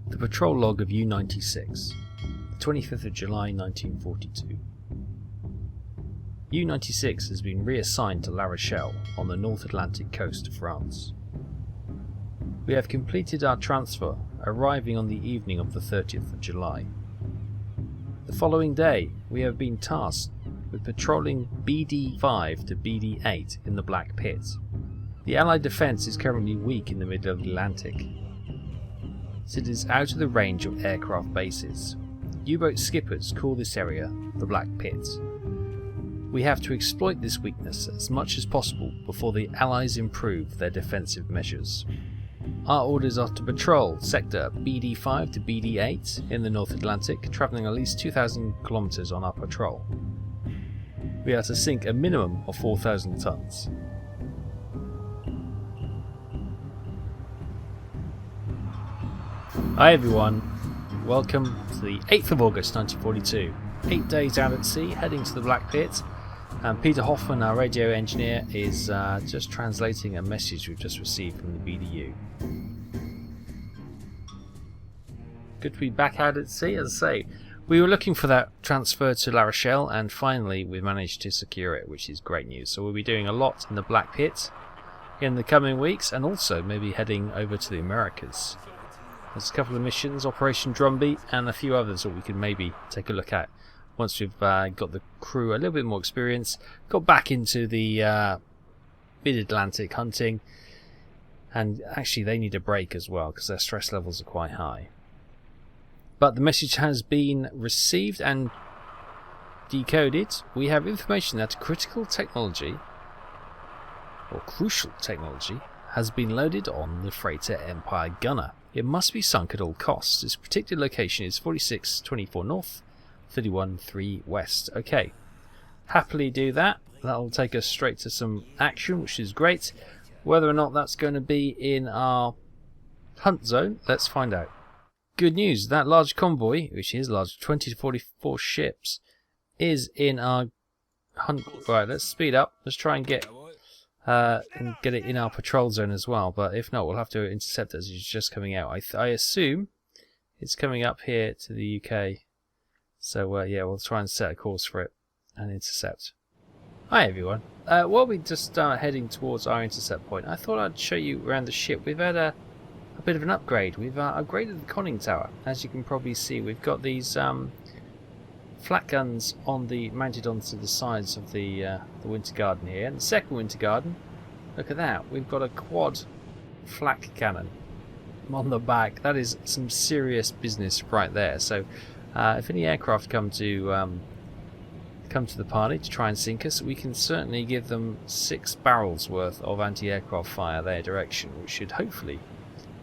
The patrol log of U-96, 25th of July 1942. U-96 has been reassigned to La Rochelle on the North Atlantic coast of France. We have completed our transfer, arriving on the evening of the 30th of July. The following day, we have been tasked with patrolling BD-5 to BD-8 in the Black Pit. The Allied defence is currently weak in the middle of the Atlantic, as it is out of the range of aircraft bases. U-boat skippers call this area the Black Pit. We have to exploit this weakness as much as possible before the Allies improve their defensive measures. Our orders are to patrol sector BD-5 to BD-8 in the North Atlantic, travelling at least 2,000 kilometres on our patrol. We are to sink a minimum of 4,000 tons. Hi everyone, welcome to the 8th of August 1942. 8 days out at sea, heading to the Black Pit, and Peter Hoffman, our radio engineer, is just translating a message we've just received from the BDU. Good to be back out at sea. As I say, we were looking for that transfer to La Rochelle, and finally we managed to secure it, which is great news. So we'll be doing a lot in the Black Pit in the coming weeks, and also maybe heading over to the Americas. There's a couple of missions, Operation Drumbeat, and a few others that we can maybe take a look at once we've got the crew a little bit more experience, got back into the mid-Atlantic hunting, and actually they need a break as well because their stress levels are quite high. But the message has been received and decoded. We have information that critical technology, or crucial technology, has been loaded on the freighter Empire Gunner. It must be sunk at all costs. Its predicted location is 4624 north, 313 west. Okay, happily do that. That'll take us straight to some action, which is great. Whether or not that's going to be in our hunt zone, let's find out. Good news, that large convoy, which is large, 20 to 44 ships, is in our hunt. Right, let's speed up. Let's try and get it in our patrol zone as well, but if not, we'll have to intercept it as it's just coming out. I assume it's coming up here to the UK, so yeah, we'll try and set a course for it and intercept. Hi everyone, while we just start heading towards our intercept point, I thought I'd show you around the ship. We've had a bit of an upgrade. We've upgraded the conning tower. As you can probably see, we've got these flat guns mounted onto the sides of the winter garden here. And the second winter garden, look at that, we've got a quad flak cannon on the back. That is some serious business right there. So if any aircraft come to the party to try and sink us, we can certainly give them 6 barrels worth of anti-aircraft fire their direction, which should hopefully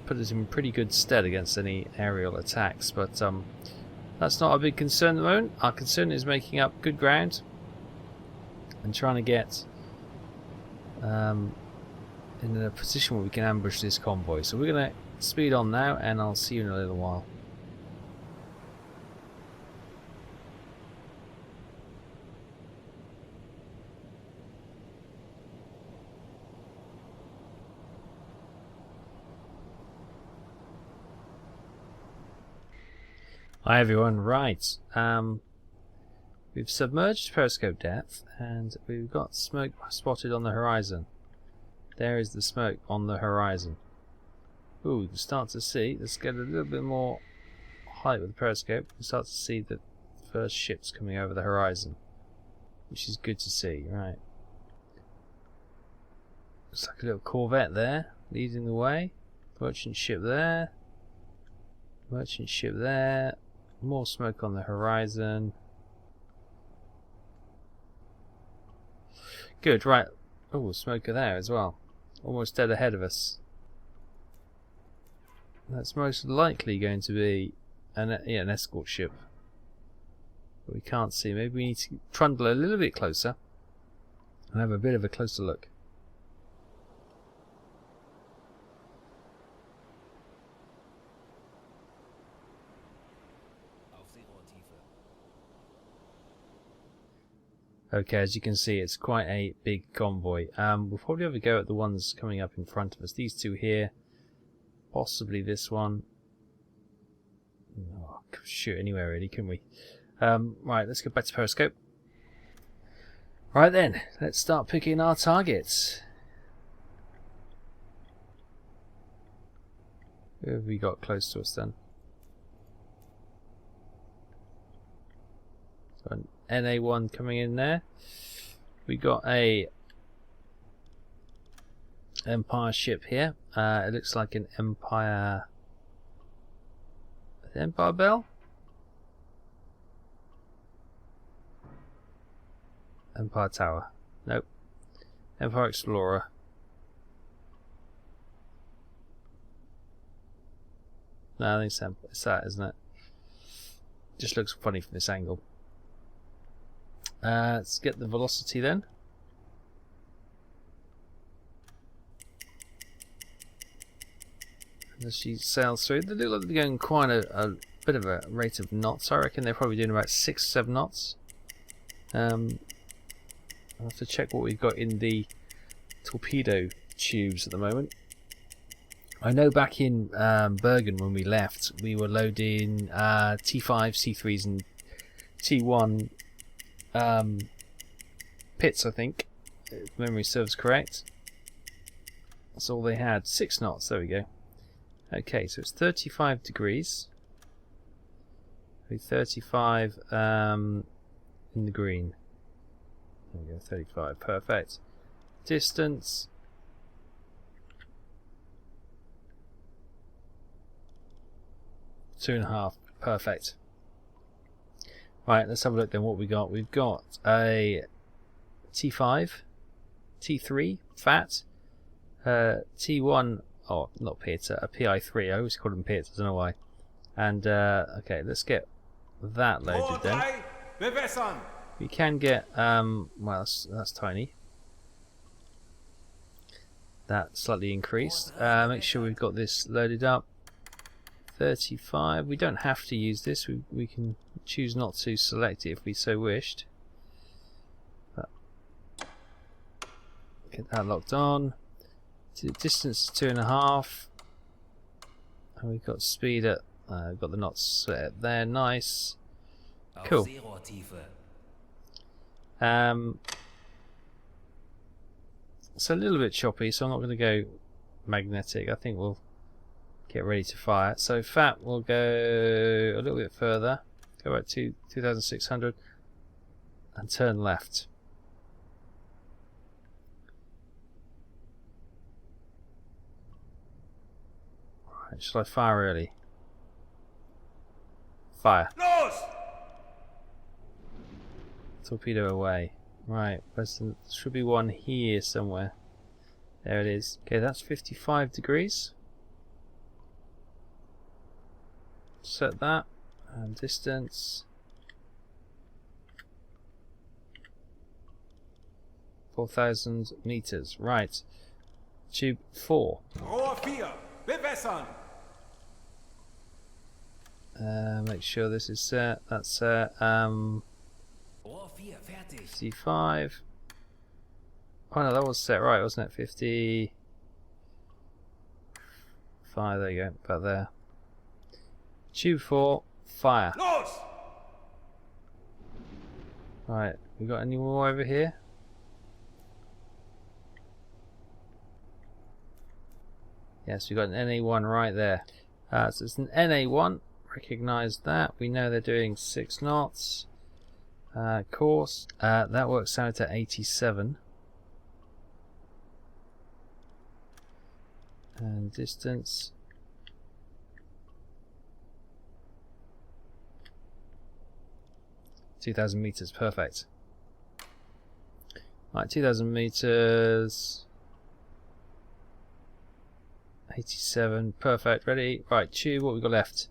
put us in pretty good stead against any aerial attacks. But that's not a big concern at the moment. Our concern is making up good ground and trying to get in a position where we can ambush this convoy. So we're going to speed on now, and I'll see you in a little while. Hi everyone, right, we've submerged periscope depth and we've got smoke spotted on the horizon. There is the smoke on the horizon. Ooh, we can start to see, let's get a little bit more height with the periscope. We can start to see the first ships coming over the horizon, which is good to see, right. Looks like a little corvette there, leading the way. Merchant ship there. Merchant ship there. More smoke on the horizon. Good, right. Oh, smoker there as well. Almost dead ahead of us. That's most likely going to be an escort ship. But we can't see. Maybe we need to trundle a little bit closer and have a bit of a closer look. Okay, as you can see, it's quite a big convoy. We'll probably have a go at the ones coming up in front of us. These two here, possibly this one. Oh, could shoot anywhere really, couldn't we? Right, let's go back to periscope. Right then, let's start picking our targets. Who have we got close to us then? So an NA1 coming in there. We got a Empire ship here. It looks like an Empire. Empire Bell? Empire Tower. Nope. Empire Explorer. No, I think it's that, isn't it? Just looks funny from this angle. Let's get the velocity then. As she sails through, they look like they're going quite a bit of a rate of knots. I reckon they're probably doing about 6-7 knots. I'll have to check what we've got in the torpedo tubes at the moment. I know back in Bergen when we left, we were loading T5, C3s and T1 pits, I think, if memory serves correct. That's all they had. 6 knots, there we go. Okay, so it's 35 degrees. 35 in the green. There we go, 35, perfect. Distance. Two and a half, perfect. Right, let's have a look then what we got. We've got a T5, T3, fat, T1, oh, not Peter, a PI3, I always call them Peter, I don't know why. And, okay, let's get that loaded then. We can get, well, that's tiny. That slightly increased. Make sure we've got this loaded up. 35. We don't have to use this. We can choose not to select it if we so wished. But get that locked on. Distance 2.5. And we've got speed at. We've got the knots set there. Nice. Cool. It's a little bit choppy, so I'm not going to go magnetic. I think we'll get ready to fire. So fat will go a little bit further, go back to 2600 and turn left. Right, shall I fire early? Fire. Torpedo away. Right, there should be one here somewhere. There it is. Okay, that's 55 degrees. Set that, and distance 4,000 meters. Right, tube 4. Make sure this is set. That's set. C5. Oh no, that was set right, wasn't it? 55. There you go, about there. Tube 4, fire. Right, we got any more over here? Yes, we got an NA1 right there. So it's an NA1. Recognize that. We know they're doing 6 knots. Course. That works out at 87. And distance. $2,000 meters, perfect. Right, 2,000 meters. 87, perfect, ready. Right, tube, what we got left?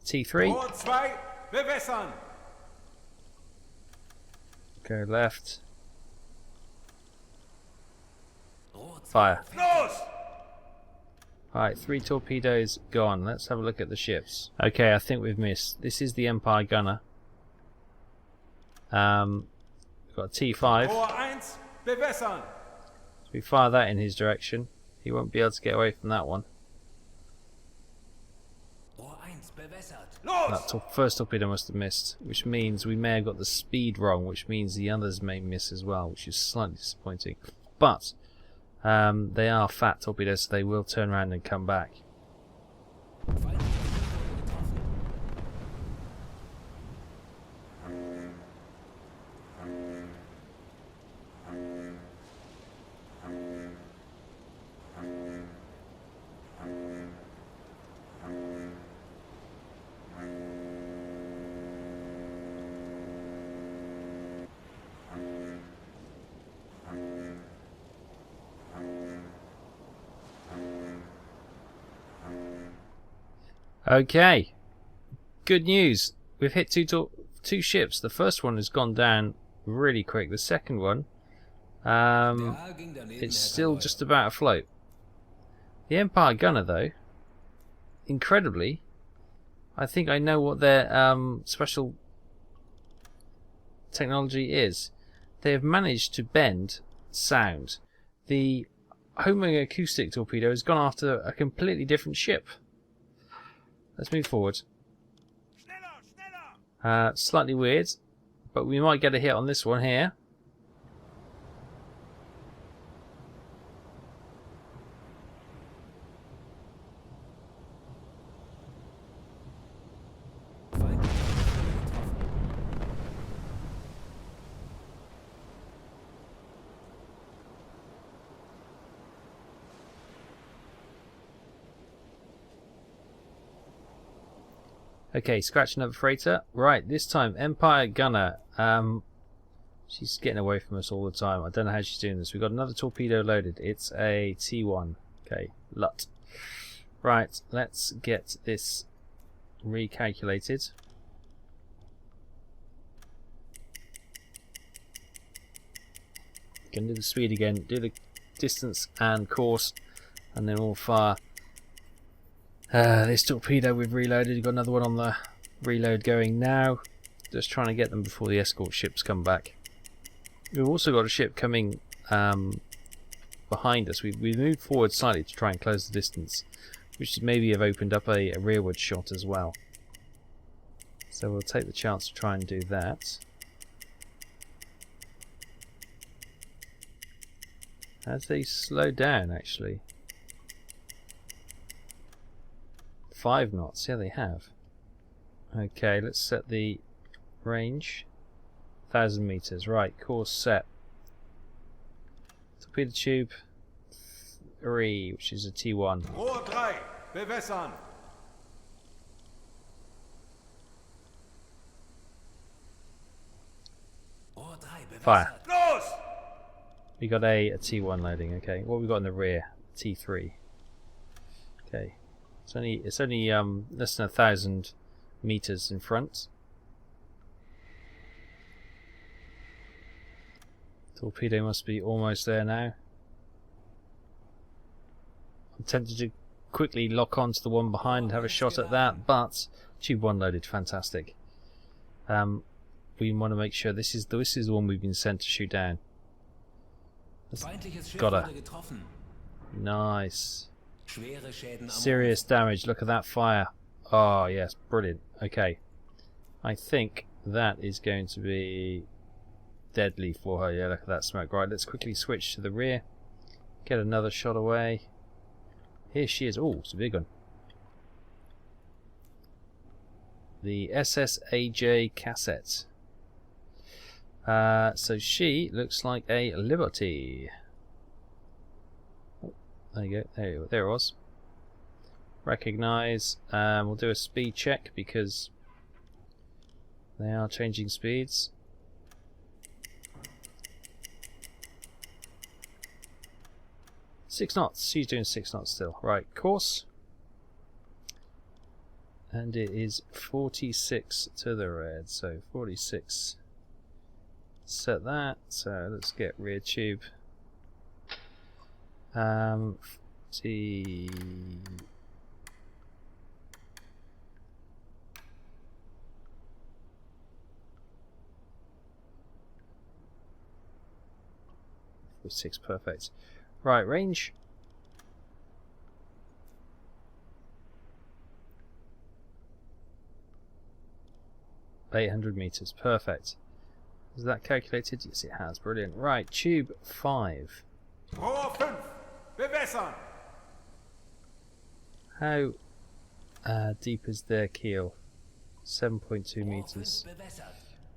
T3. Go left. Fire. Alright, 3 torpedoes gone. Let's have a look at the ships. Okay, I think we've missed. This is the Empire gunner. We've got a T5. So we fire that in his direction. He won't be able to get away from that one. That first torpedo must have missed, which means we may have got the speed wrong, which means the others may miss as well, which is slightly disappointing. But they are fat torpedoes, so they will turn around and come back. Okay, good news. We've hit two ships. The first one has gone down really quick. The second one, it's still just about afloat. The Empire gunner, though, incredibly, I think I know what their special technology is. They have managed to bend sound. The homing acoustic torpedo has gone after a completely different ship. Let's move forward. Slightly weird, but we might get a hit on this one here. Okay, scratch another freighter. Right, this time Empire gunner. She's getting away from us all the time. I don't know how she's doing this. We've got another torpedo loaded. It's a T1. Okay, LUT. Right, let's get this recalculated. Gonna do the speed again, do the distance and course, and then we'll fire. This torpedo we've reloaded. We've got another one on the reload going now. Just trying to get them before the escort ships come back. We've also got a ship coming behind us. We've moved forward slightly to try and close the distance, which maybe have opened up a rearward shot as well. So we'll take the chance to try and do that. As they slow down, actually. 5 knots, yeah, they have. Okay, let's set the range. 1,000 meters, right, course set. Torpedo tube 3, which is a T1. Rohr 3, bewässern. Fire. Los! We got a T1 loading, okay. What have we got in the rear? T3. Okay. It's only less than 1,000 meters in front. Torpedo must be almost there now. I'm tempted to quickly lock on to the one behind and have a shot at that, but tube 1 loaded, fantastic. We want to make sure this is the one we've been sent to shoot down. Got her. Nice. Serious damage. Look at that fire. Oh yes, brilliant. Okay, I think that is going to be deadly for her. Yeah, look at that smoke. Right, let's quickly switch to the rear. Get another shot away. Here she is. Oh, it's a big one. The SSAJ Cassette. So she looks like a Liberty. Oh, there you go. There it was. Recognize. We'll do a speed check because they are changing speeds. Six knots. She's doing 6 knots still. Right, course. And it is 46 to the red. So 46. Set that. So let's get rear tube. T. Six, perfect. Right, range. 800 meters. Perfect. Is that calculated? Yes, it has. Brilliant. Right, tube 5. Rohr 5. Bewässern. How deep is their keel? 7.2 meters.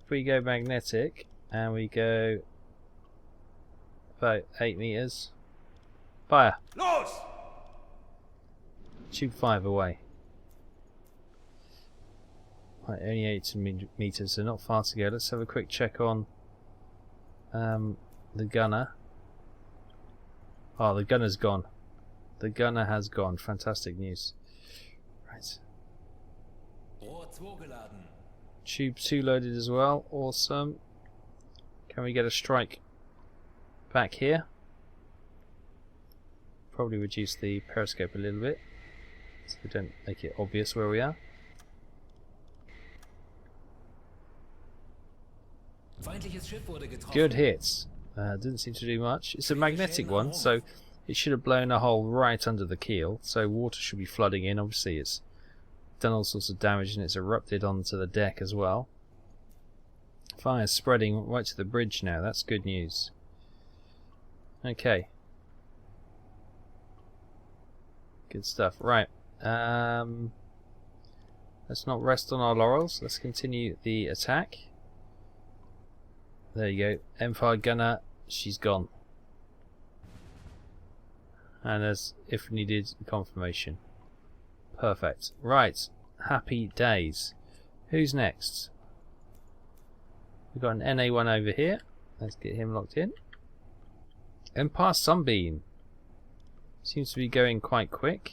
If we go magnetic and we go about 8 meters, fire. Los! Tube 5 away. Right, only 8 meters, so not far to go. Let's have a quick check on the gunner. Oh, the gunner's gone. The gunner has gone. Fantastic news. Right. Tube 2 loaded as well. Awesome. Can we get a strike back here? Probably reduce the periscope a little bit so we don't make it obvious where we are. Good hits. Didn't seem to do much. It's a magnetic one, so it should have blown a hole right under the keel, so water should be flooding in. Obviously it's done all sorts of damage and it's erupted onto the deck as well. Fire's spreading right to the bridge now. That's good news. Okay. Good stuff. Right. Let's not rest on our laurels. Let's continue the attack. There you go. Empire gunner, she's gone. And as if needed, confirmation. Perfect. Right. Happy days. Who's next? We've got an NA1 over here. Let's get him locked in. Empire Sunbeam. Seems to be going quite quick.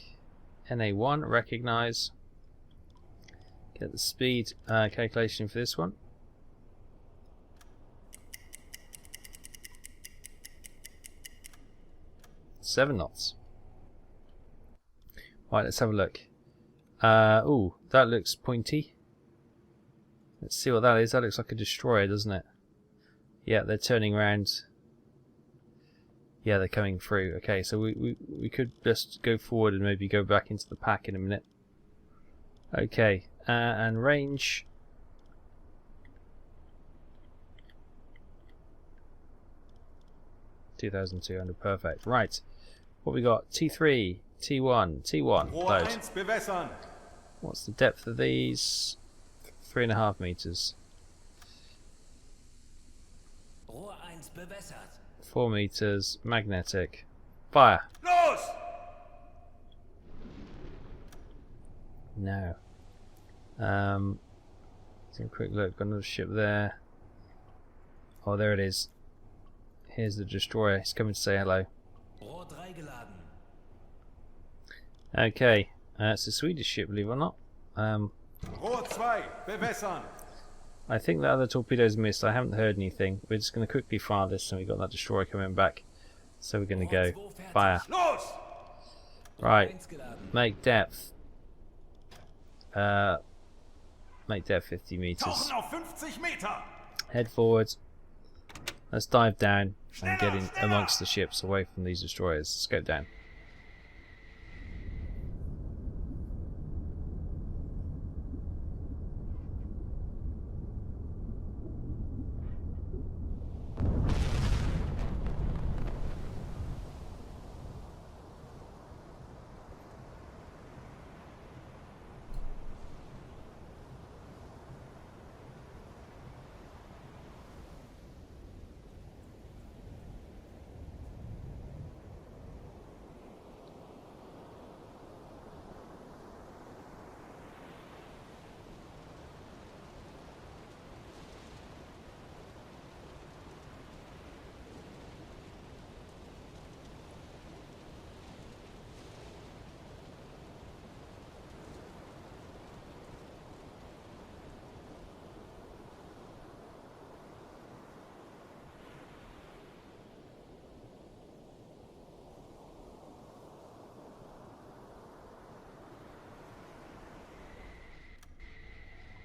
NA1, recognise. Get the speed calculation for this one. Seven knots. Right, let's have a look. Ooh, that looks pointy. Let's see what that is. That looks like a destroyer, doesn't it? Yeah, they're turning around. Yeah, they're coming through. Okay, so we could just go forward and maybe go back into the pack in a minute. Okay, and range. $2,200, perfect. Right, what we got? T3, T1, T1. Load. What's the depth of these? 3.5 meters. 4 meters, magnetic. Fire! Los! No. Let's have a quick look. Got another ship there. Oh, there it is. Here's the destroyer. He's coming to say hello. Okay. It's a Swedish ship, believe it or not. Rohr 2, bewässern. I think the other torpedoes missed. I haven't heard anything. We're just going to quickly fire this, and we've got that destroyer coming back. So we're going to go fire. Los! Right. Make depth. Make depth 50 meters. Tauchen auf 50 Meter. Head forward. Let's dive down and get in amongst the ships, away from these destroyers. Let's go down.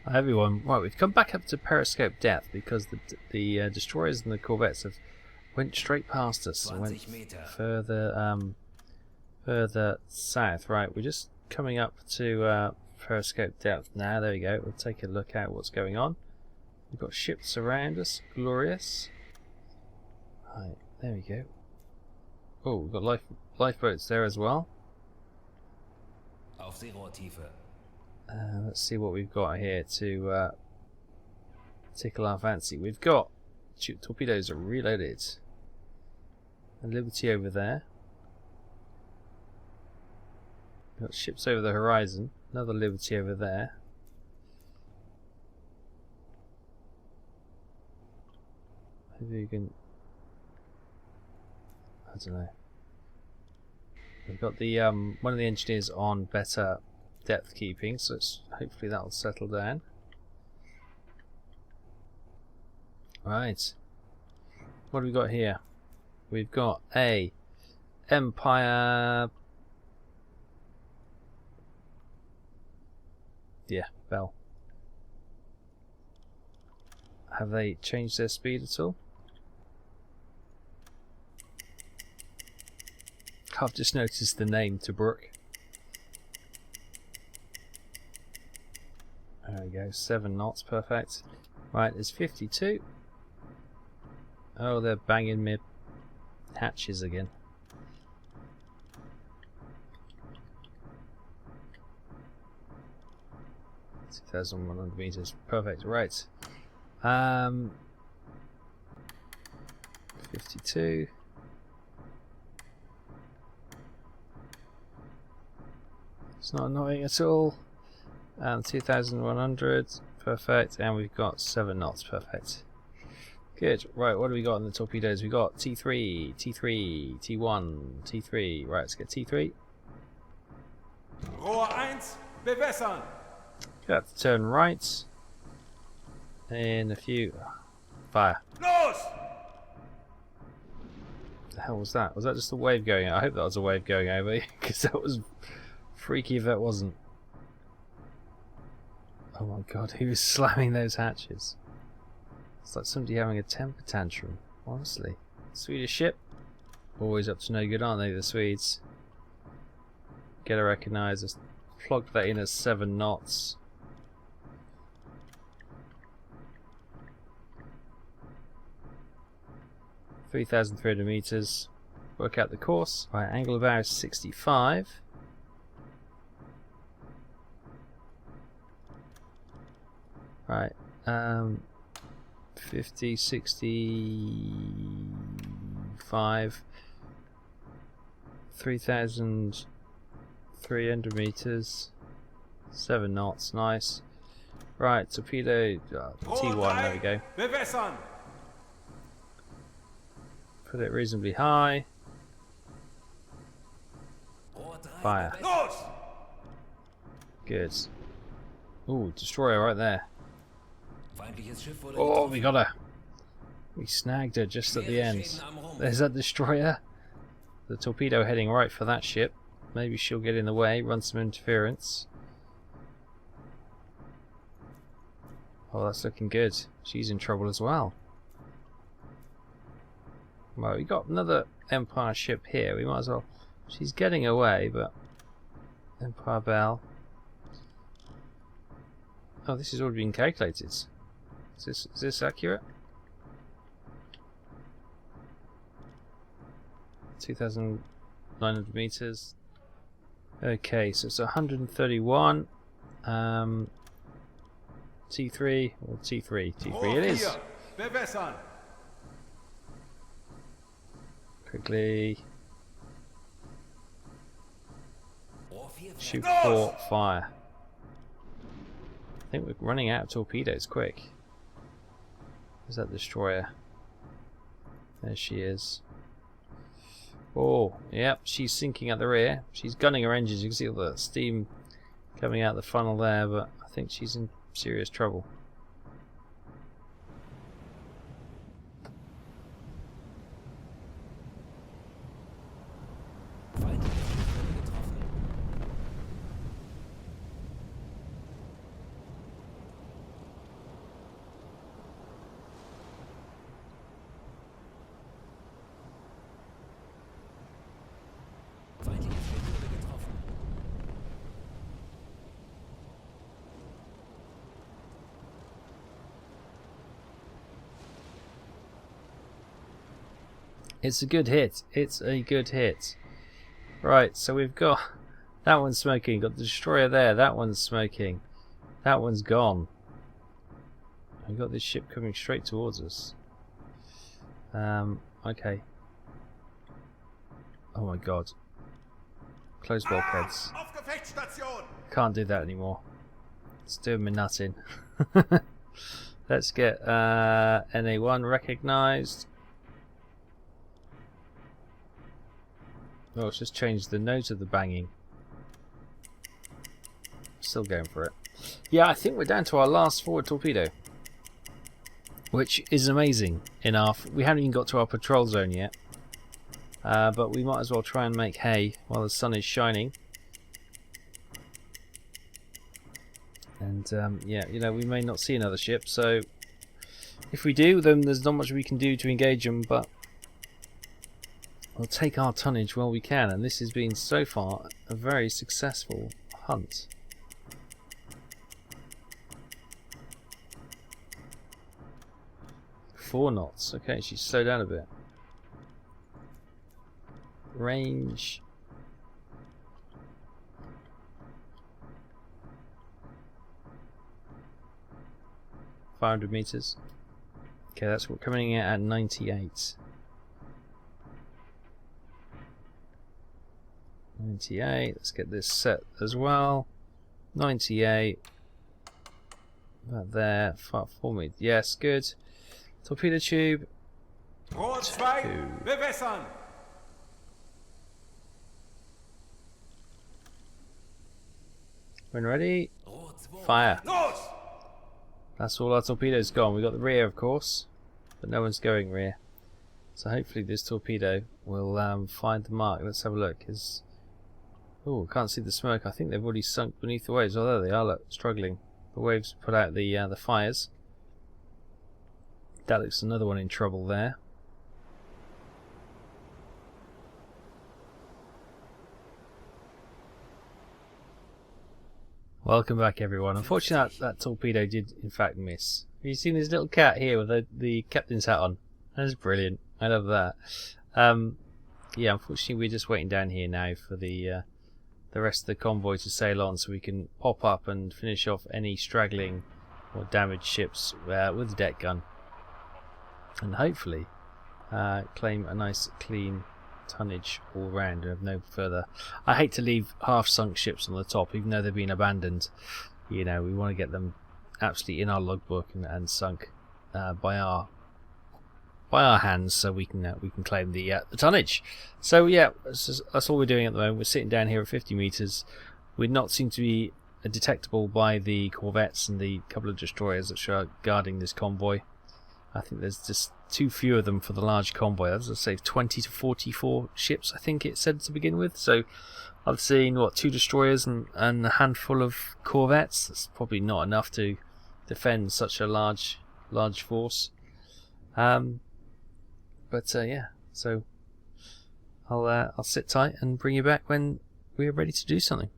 Hi everyone. Right, we've come back up to periscope depth because the destroyers and the corvettes have went straight past us and went further further south. Right, we're just coming up to periscope depth now. There we go. We'll take a look at what's going on. We've got ships around us. Glorious. Right, there we go. Oh, we've got lifeboats there as well. Auf Seerohrtiefe. Let's see what we've got here to tickle our fancy. We've got torpedoes are reloaded. A Liberty over there. We've got ships over the horizon. Another Liberty over there. Maybe you can... I don't know. We've got the one of the engineers on better depth keeping, so hopefully that'll settle down. Right. What have we got here? We've got a Empire. Yeah, Bell. Have they changed their speed at all? I've just noticed the name Tobruk. There we go, 7 knots, perfect. Right, it's 52. Oh, they're banging me hatches again. (2,100 meters), perfect. Right. 52. It's not annoying at all. 2,100, perfect, and we've got 7 knots, perfect. Good. Right, what do we got in the torpedoes? We got T3, T3, T1, T3. Right, let's get T3. Rohr 1, bewässern. Got to turn right. In a few. Fire. Los! What the hell was that? Was that just a wave going over? I hope that was a wave going over, because that was freaky if that wasn't. Oh my god, who is slamming those hatches? It's like somebody having a temper tantrum, honestly. Swedish ship. Always up to no good, aren't they, the Swedes? Gotta recognise us. Plugged that in as 7 knots. (3,300 meters). Work out the course. Right, angle of bow is 65. Right, 50, 65, 3,300 meters, 7 knots, nice. Right, torpedo, T1, there we go. Bewässern. Put it reasonably high. Fire. Los! Good. Ooh, destroyer right there. Feindliches Schiff wurde Oh, getroffen. we got her. We snagged her just at the end. There's that destroyer. The torpedo heading right for that ship. Maybe she'll get in the way, run some interference. Oh, that's looking good. She's in trouble as well. Well, we got another Empire ship here. We might as well. She's getting away, but Empire Bell. Oh, this has already been calculated. Is this accurate? 2,900 meters. Okay, so it's 131. T3 or T3? T3 it is. Rohr 4, bewässern. Quickly Rohr 4 shoot fertig. port fire. I think we're running out of torpedoes quick. Is that destroyer? There she is. Oh, yep, she's sinking at the rear. She's gunning her engines. You can see all the steam coming out the funnel there, but I think she's in serious trouble. Feindliches Schiff wurde getroffen. Feindliches Schiff wurde getroffen. It's a good hit. It's a good hit. Right, so we've got that one's smoking. Got the destroyer there. That one's smoking. That one's gone. We've got this ship coming straight towards us. Okay. Oh my god. Close bulkheads. Auf Gefechtsstation! Can't do that anymore. It's doing me nothing. Let's get NA1 recognised. Oh, let's just change the note of the banging. Still going for it. Yeah, I think we're down to our last forward torpedo, which is amazing. We haven't even got to our patrol zone yet, but we might as well try and make hay while the sun is shining. And yeah, you know, we may not see another ship, so if we do, then there's not much we can do to engage them, but we'll take our tonnage while we can, and this has been so far a very successful hunt. Four knots. Okay, she's slowed down a bit. Range. $500 meters. Okay, that's what coming in at 98. 98. Let's get this set as well. 98. About there. 4 meters. Yes, good. Torpedo tube. Rohr 2, bewässern! When ready, Rohr 2. fire. Los! That's all our torpedoes gone. We got the rear, of course, but no one's going rear. So hopefully this torpedo will find the mark. Let's have a look. Oh, can't see the smoke. I think they've already sunk beneath the waves. Oh, there they are. Look, struggling. The waves put out the fires. That looks another one in trouble there. Welcome back, everyone. Unfortunately, that torpedo did in fact miss. Have you seen this little cat here with the captain's hat on? That's brilliant. I love that. Yeah, unfortunately, we're just waiting down here now for the rest of the convoy to sail on, so we can pop up and finish off any straggling or damaged ships with the deck gun, and hopefully claim a nice clean tonnage all round and have no further. I hate to leave half sunk ships on the top, even though they've been abandoned. You know, we want to get them absolutely in our logbook and sunk by our hands, so we can claim the tonnage. So yeah, that's all we're doing at the moment. We're sitting down here at 50 meters. We're not seem to be detectable by the corvettes and the couple of destroyers that are guarding this convoy. I think there's just too few of them for the large convoy. As I say, 20 to 44 ships, I think it said to begin with. So I've seen, what, 2 destroyers and a handful of corvettes. That's probably not enough to defend such a large force. But yeah, so I'll sit tight and bring you back when we're ready to do something.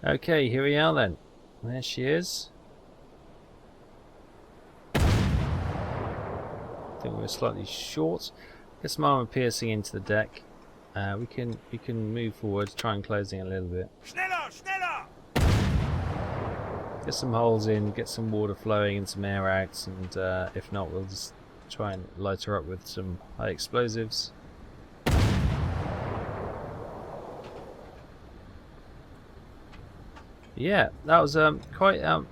Okay, here we are then. There she is. I think we're slightly short. Get some armor piercing into the deck. We can move forward, try and closing a little bit. Schneller, schneller! Get some holes in, get some water flowing and some air out, and if not, we'll just try and light her up with some high explosives. Yeah, that was quite a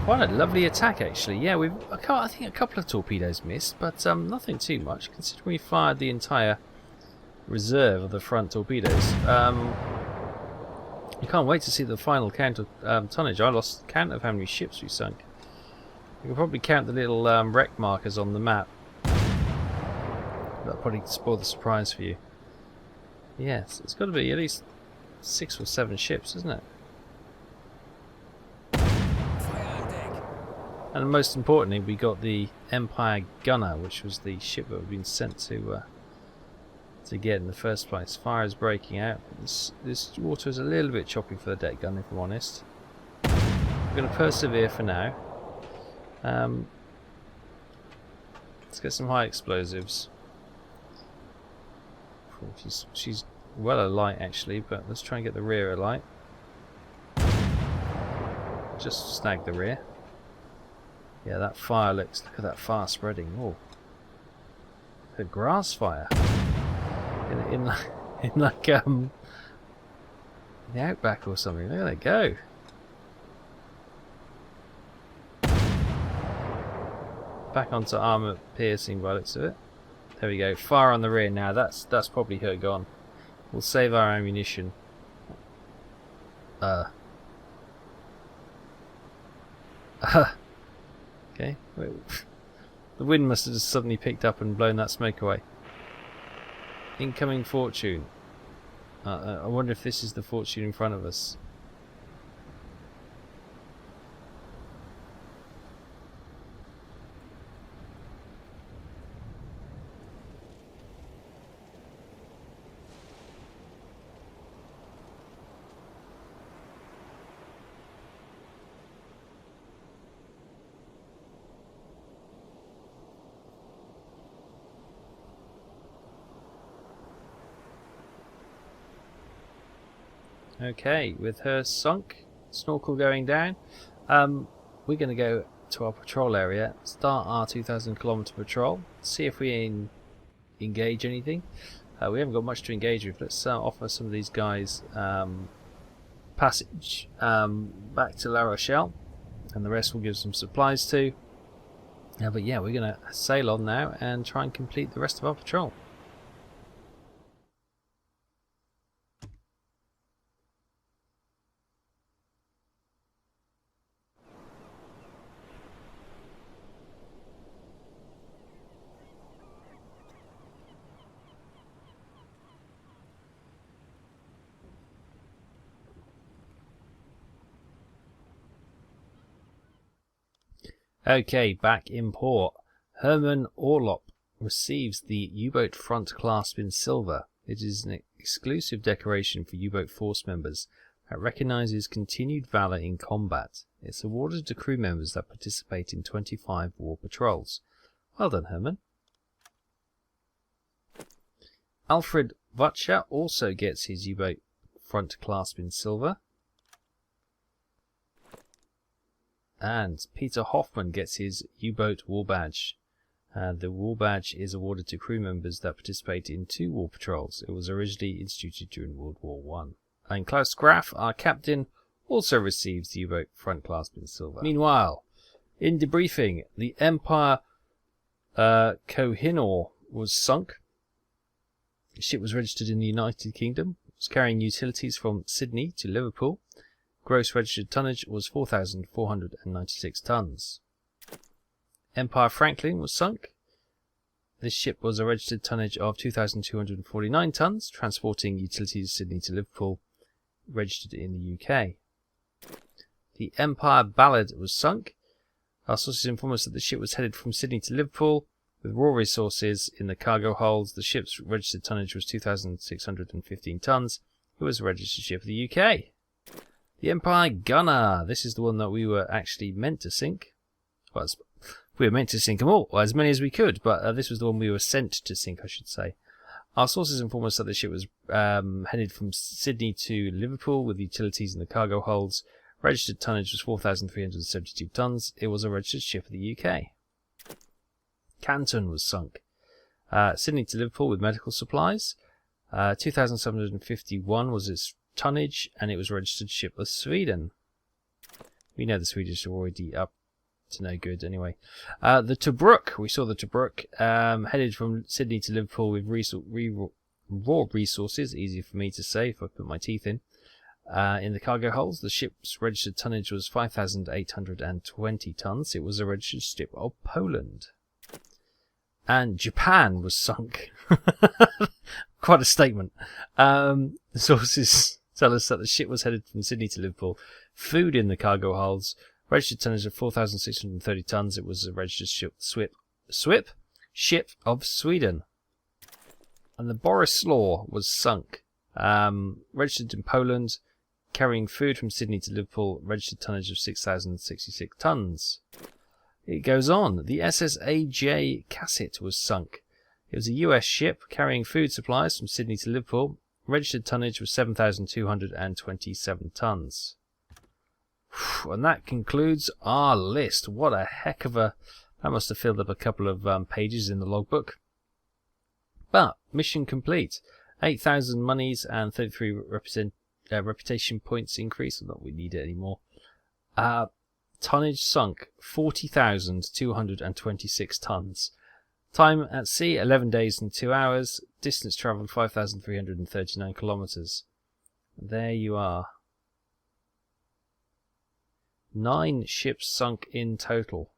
lovely attack actually. Yeah, I think a couple of torpedoes missed, but nothing too much considering we fired the entire reserve of the front torpedoes. I can't wait to see the final count of tonnage. I lost count of how many ships we sunk. You can probably count the little wreck markers on the map. That'll probably spoil the surprise for you. Yes, it's got to be at least 6 or 7 ships, isn't it? Feuer on deck. And most importantly, we got the Empire Gunner, which was the ship that had been sent to get in the first place. Fire is breaking out. This water is a little bit choppy for the deck gun, if I'm honest. We're going to persevere for now. Let's get some high explosives. She's well alight actually, but let's try and get the rear alight. Just snag the rear. Yeah, that fire looks. Look at that fire spreading. Oh, the grass fire. In like the outback or something. There they go. Back onto armor piercing by the looks of it. There we go. Fire on the rear now. That's probably her gone. We'll save our ammunition. Okay. Wait. The wind must have just suddenly picked up and blown that smoke away. Incoming fortune. I wonder if this is the fortune in front of us. Okay, with her sunk, snorkel going down, we're going to go to our patrol area, start our 2,000 kilometer patrol, see if we engage anything. We haven't got much to engage with. Let's offer some of these guys passage back to La Rochelle, and the rest we'll give some supplies to. But yeah, we're going to sail on now and try and complete the rest of our patrol. Okay, back in port. Herman Orlop receives the U-Boat front clasp in silver. It is an exclusive decoration for U-Boat force members that recognises continued valour in combat. It's awarded to crew members that participate in 25 war patrols. Well done, Herman. Alfred Vutcher also gets his U-Boat front clasp in silver. And Peter Hoffman gets his U-Boat War Badge. The War Badge is awarded to crew members that participate in 2 war patrols. It was originally instituted during World War I. And Klaus Graf, our captain, also receives the U-Boat front clasp in silver. Meanwhile, in debriefing, the Empire Koh-i-Noor was sunk. The ship was registered in the United Kingdom. It was carrying utilities from Sydney to Liverpool. Gross registered tonnage was 4,496 tons. Empire Franklin was sunk. This ship was a registered tonnage of 2,249 tons, transporting utilities Sydney to Liverpool, registered in the UK. The Empire Ballad was sunk. Our sources inform us that the ship was headed from Sydney to Liverpool with raw resources in the cargo holds. The ship's registered tonnage was 2,615 tons. It was a registered ship of the UK. The Empire Gunner. This is the one that we were actually meant to sink. Well, we were meant to sink them all, or as many as we could, but this was the one we were sent to sink, I should say. Our sources inform us that the ship was headed from Sydney to Liverpool with utilities in the cargo holds. Registered tonnage was 4,372 tons. It was a registered ship of the UK. Canton was sunk. Sydney to Liverpool with medical supplies. 2,751 was its tonnage, and it was a registered ship of Sweden. We know the Swedish are already up to no good anyway. The Tobruk, we saw the Tobruk headed from Sydney to Liverpool with raw resources, easy for me to say if I put my teeth in. In the cargo holds, the ship's registered tonnage was 5,820 tons. It was a registered ship of Poland. And Japan was sunk. Quite a statement. The sources tell us that the ship was headed from Sydney to Liverpool. Food in the cargo holds. Registered tonnage of 4,630 tons. It was a registered ship of Sweden. And the Borislaw was sunk. Registered in Poland. Carrying food from Sydney to Liverpool. Registered tonnage of 6,066 tons. It goes on. The SSAJ Casset was sunk. It was a US ship carrying food supplies from Sydney to Liverpool. Registered tonnage was 7,227 tons. And that concludes our list. What a heck of a... That must have filled up a couple of pages in the logbook. But, mission complete. 8,000 monies and 33 reputation points increase. Not we need it anymore. Tonnage sunk 40,226 tons. Time at sea 11 days and 2 hours. Distance travelled 5,339 kilometres. There you are. 9 ships sunk in total.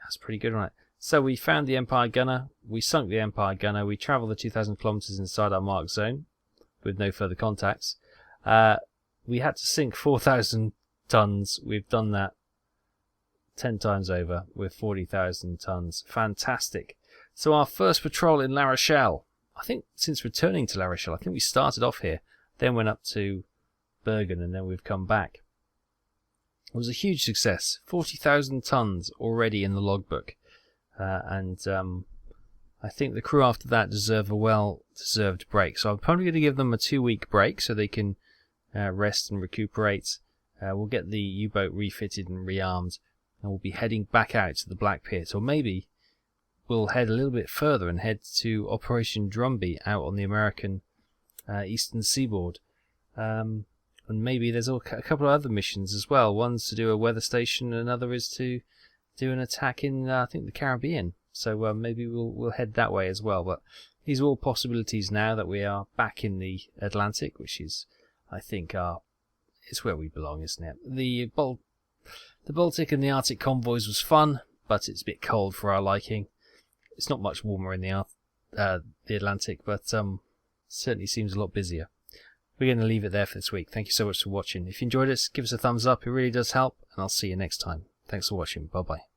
That's pretty good, right? So we found the Empire Gunner. We sunk the Empire Gunner. We travelled the 2,000 kilometres inside our marked zone with no further contacts. We had to sink 4,000 tons. We've done that 10 times over with 40,000 tons. Fantastic. So our first patrol in La Rochelle. I think since returning to La Rochelle, I think we started off here, then went up to Bergen, and then we've come back. It was a huge success. 40,000 tons already in the logbook. And I think the crew after that deserve a well-deserved break. So I'm probably going to give them a 2-week break so they can rest and recuperate. We'll get the U-boat refitted and rearmed, and we'll be heading back out to the Black Pit. Or maybe we'll head a little bit further and head to Operation Drumby out on the American eastern seaboard. And maybe there's a couple of other missions as well. One's to do a weather station, and another is to do an attack in, I think, the Caribbean. So maybe we'll head that way as well. But these are all possibilities now that we are back in the Atlantic, which is, I think, it's where we belong, isn't it? The Baltic and the Arctic convoys was fun, but it's a bit cold for our liking. It's not much warmer in the Atlantic, but certainly seems a lot busier. We're going to leave it there for this week. Thank you so much for watching. If you enjoyed it, give us a thumbs up. It really does help, and I'll see you next time. Thanks for watching. Bye-bye.